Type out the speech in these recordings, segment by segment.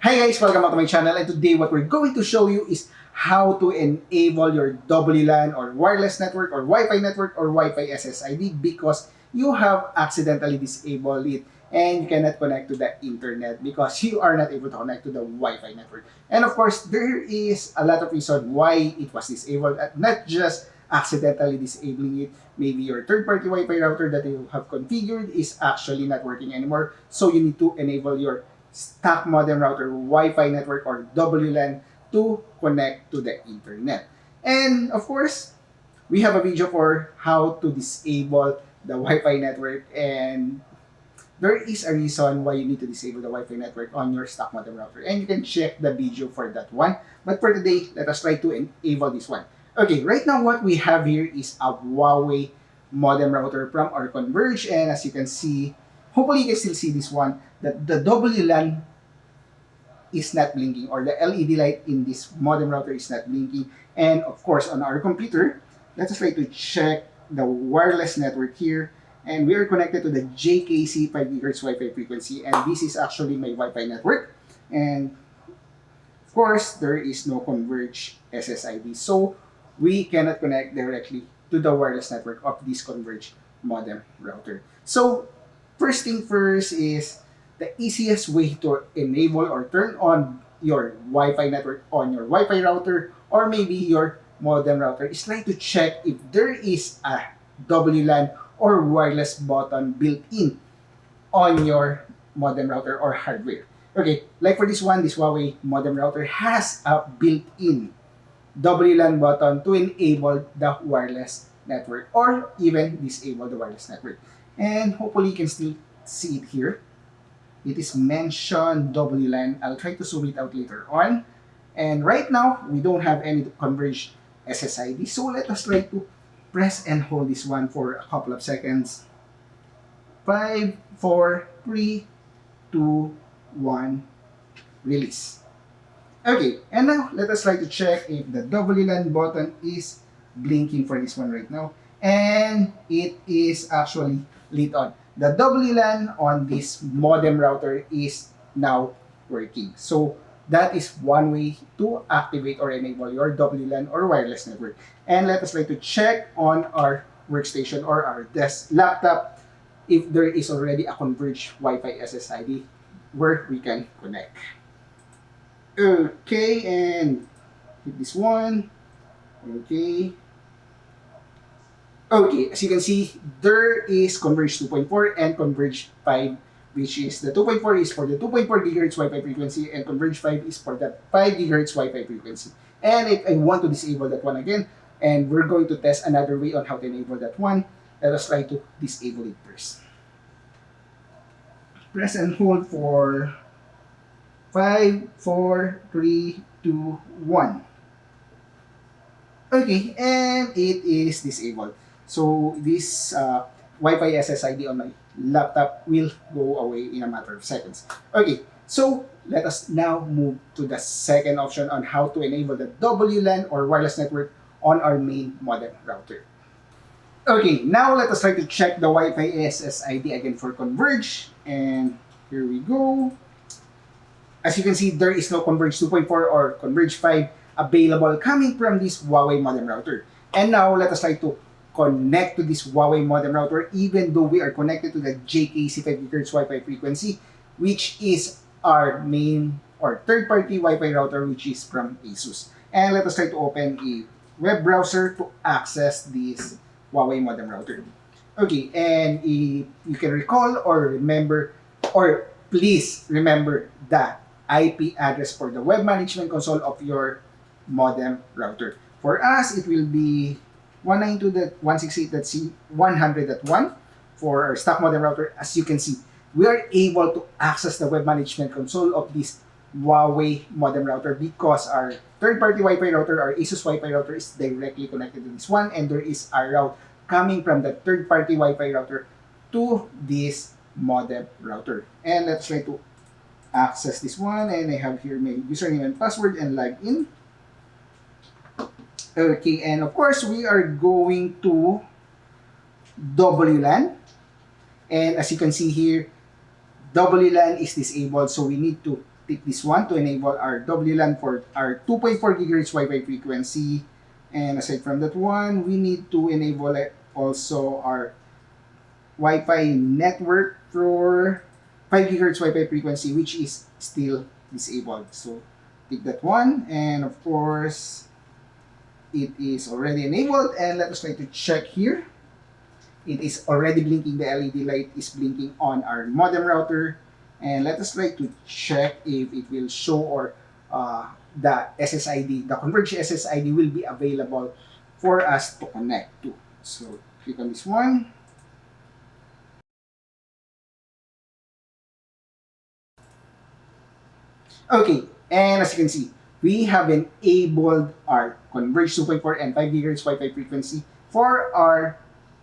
Hi guys, welcome back to my channel, and today what we're going to show you is how to enable your WLAN or wireless network or Wi-Fi network or Wi-Fi SSID because you have accidentally disabled it and you cannot connect to the internet because you are not able to connect to the Wi-Fi network. And of course, there is a lot of reason why it was disabled, not just accidentally disabling it. Maybe your third-party Wi-Fi router that you have configured is actually not working anymore, so you need to enable your stock modem router Wi-Fi network or WLAN to connect to the internet. And of course, we have a video for how to disable the Wi-Fi network, and there is a reason why you need to disable the Wi-Fi network on your stock modem router, and you can check the video for that one. But for today, let us try to enable this one. Okay, right now what we have here is a Huawei modem router from our Converge, and as you can see, hopefully you can still see this one, that the WLAN is not blinking, or the LED light in this modem router is not blinking. And of course, on our computer, let us try to check the wireless network here. And we are connected to the JKC 5 GHz Wi-Fi frequency, and this is actually my Wi-Fi network. And of course, there is no converge SSID, so we cannot connect directly to the wireless network of this converge modem router. So first thing first is the easiest way to enable or turn on your Wi-Fi network on your Wi-Fi router or maybe your modem router is try to check if there is a WLAN or wireless button built in on your modem router or hardware. Okay, like for this one, this Huawei modem router has a built-in WLAN button to enable the wireless network or even disable the wireless network. And hopefully you can still see it here. It is mentioned WLAN. I'll try to zoom it out later on. And right now, we don't have any converged SSID. So let us try to press and hold this one for a couple of seconds. 5, 4, 3, 2, 1, release. Okay, and now let us try to check if the WLAN button is blinking for this one right now. And it is actually lit on. The WLAN on this modem router is now working. So that is one way to activate or enable your WLAN or wireless network. And let us try to check on our workstation or our desk laptop if there is already a converged Wi-Fi SSID where we can connect. Okay, and hit this one. Okay. Okay, as you can see, there is Converge 2.4 and Converge 5, which is the 2.4 is for the 2.4 GHz Wi-Fi frequency and Converge 5 is for the 5 GHz Wi-Fi frequency. And if I want to disable that one again, and we're going to test another way on how to enable that one, let us try to disable it first. Press and hold for 5, 4, 3, 2, 1. Okay, and it is disabled. So this Wi-Fi SSID on my laptop will go away in a matter of seconds. Okay, so let us now move to the second option on how to enable the WLAN or wireless network on our main modem router. Okay, now let us try to check the Wi-Fi SSID again for Converge. And here we go. As you can see, there is no Converge 2.4 or Converge 5 available coming from this Huawei modem router. And now let us try to connect to this Huawei modem router even though we are connected to the JKC 5 GHz Wi-Fi frequency, which is our main or third-party Wi-Fi router, which is from ASUS. And let us try to open a web browser to access this Huawei modem router. Okay, and if you can recall or remember, or please remember the IP address for the web management console of your modem router. For us, it will be 192.168.100.1 for our stock modem router. As you can see, we are able to access the web management console of this Huawei modem router because our third-party Wi-Fi router, our ASUS Wi-Fi router, is directly connected to this one, and there is a route coming from the third-party Wi-Fi router to this modem router. And let's try to access this one, and I have here my username and password and log in. Okay, and of course, we are going to WLAN. And as you can see here, WLAN is disabled, so we need to tick this one to enable our WLAN for our 2.4 GHz Wi-Fi frequency. And aside from that one, we need to enable also our Wi-Fi network for 5 GHz Wi-Fi frequency, which is still disabled. So tick that one, and of course, it is already enabled. And let us try to check here. It is already blinking. The LED light is blinking on our modem router. And let us try to check if it will show or the SSID, the converge SSID will be available for us to connect to. So click on this one. Okay, and as you can see, we have enabled our converge 2.4 and 5 GHz Wi-Fi frequency for our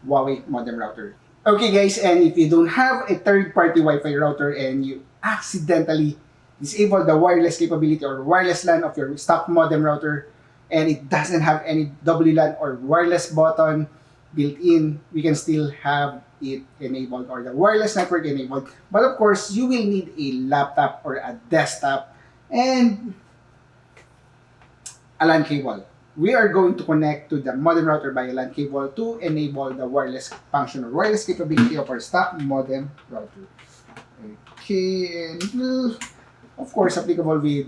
Huawei modem router. Okay guys, and if you don't have a third-party Wi-Fi router and you accidentally disable the wireless capability or wireless LAN of your stock modem router and it doesn't have any WLAN or wireless button built in, we can still have it enabled or the wireless network enabled. But of course, you will need a laptop or a desktop and a LAN cable. We are going to connect to the modem router by a LAN cable to enable the wireless function or wireless capability of our stock modem router. Okay, and it will, of course, applicable with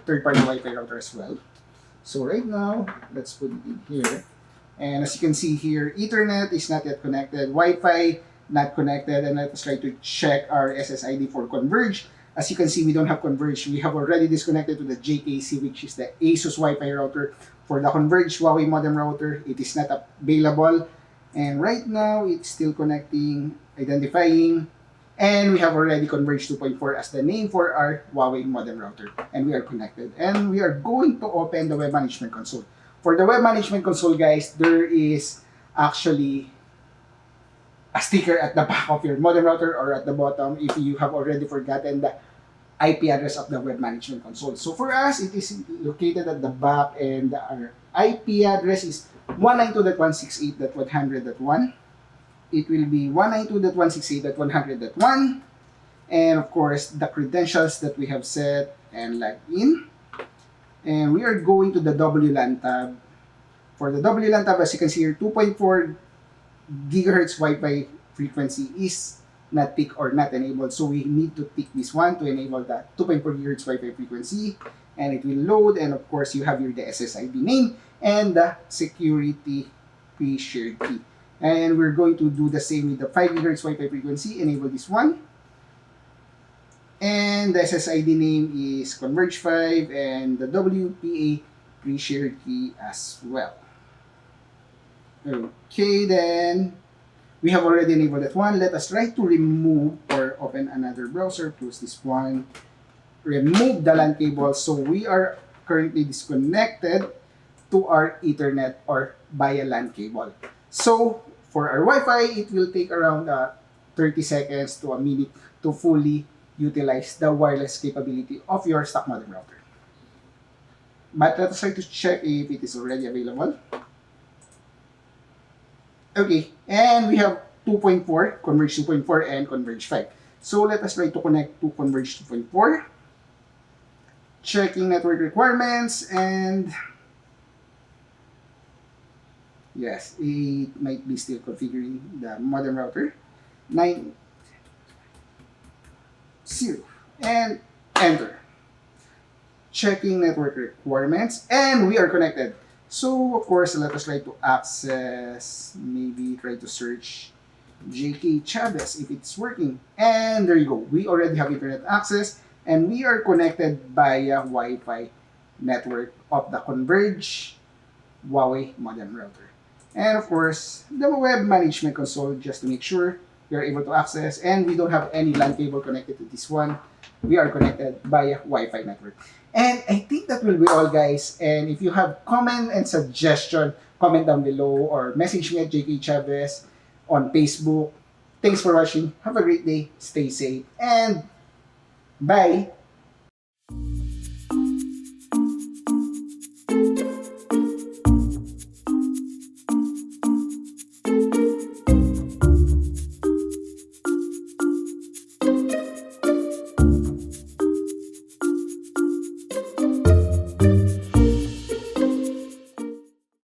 third-party Wi-Fi router as well. So right now, let's put it in here. And as you can see here, Ethernet is not yet connected, Wi-Fi not connected, and let us try to check our SSID for converge. As you can see, we don't have converge. We have already disconnected to the JKC, which is the Asus Wi-Fi router. For the converge Huawei modem router, it is not available. And right now, it's still connecting, identifying, and we have already converge 2.4 as the name for our Huawei modem router. And we are connected. And we are going to open the web management console. For the web management console, guys, there is actually a sticker at the back of your modem router or at the bottom if you have already forgotten the IP address of the web management console. So for us, it is located at the back and our IP address is 192.168.100.1. It will be 192.168.100.1. And of course, the credentials that we have set and log in. And we are going to the WLAN tab. For the WLAN tab, as you can see here, 2.4 gigahertz Wi-Fi frequency is not tick or not enabled. So we need to tick this one to enable the 2.4 gigahertz Wi-Fi frequency. And it will load. And of course, you have here the SSID name and the security pre-shared key. And we're going to do the same with the 5 gigahertz Wi-Fi frequency. Enable this one. And the SSID name is Converge 5 and the WPA pre-shared key as well. Okay, then we have already enabled that one. Let us try to remove or open another browser. Close this one. Remove the LAN cable. So we are currently disconnected to our Ethernet or via LAN cable. So for our Wi-Fi, it will take around 30 seconds to a minute to fully utilize the wireless capability of your stock modem router. But let us try to check if it is already available. Okay, and we have 2.4, Converge 2.4, and Converge 5. So let us try to connect to Converge 2.4. Checking network requirements, and yes, it might be still configuring the modem router. 9, 0, and enter. Checking network requirements, and we are connected. So of course, let us try to access, maybe try to search JK Chavez if it's working. And there you go. We already have internet access and we are connected via Wi-Fi network of the Converge Huawei modem router. And of course, the web management console, just to make sure we are able to access, and we don't have any LAN cable connected to this one. We are connected via Wi-Fi network. And I think that will be all, guys. And if you have comment and suggestion, comment down below or message me at JK Chavez on Facebook. Thanks for watching. Have a great day. Stay safe and bye.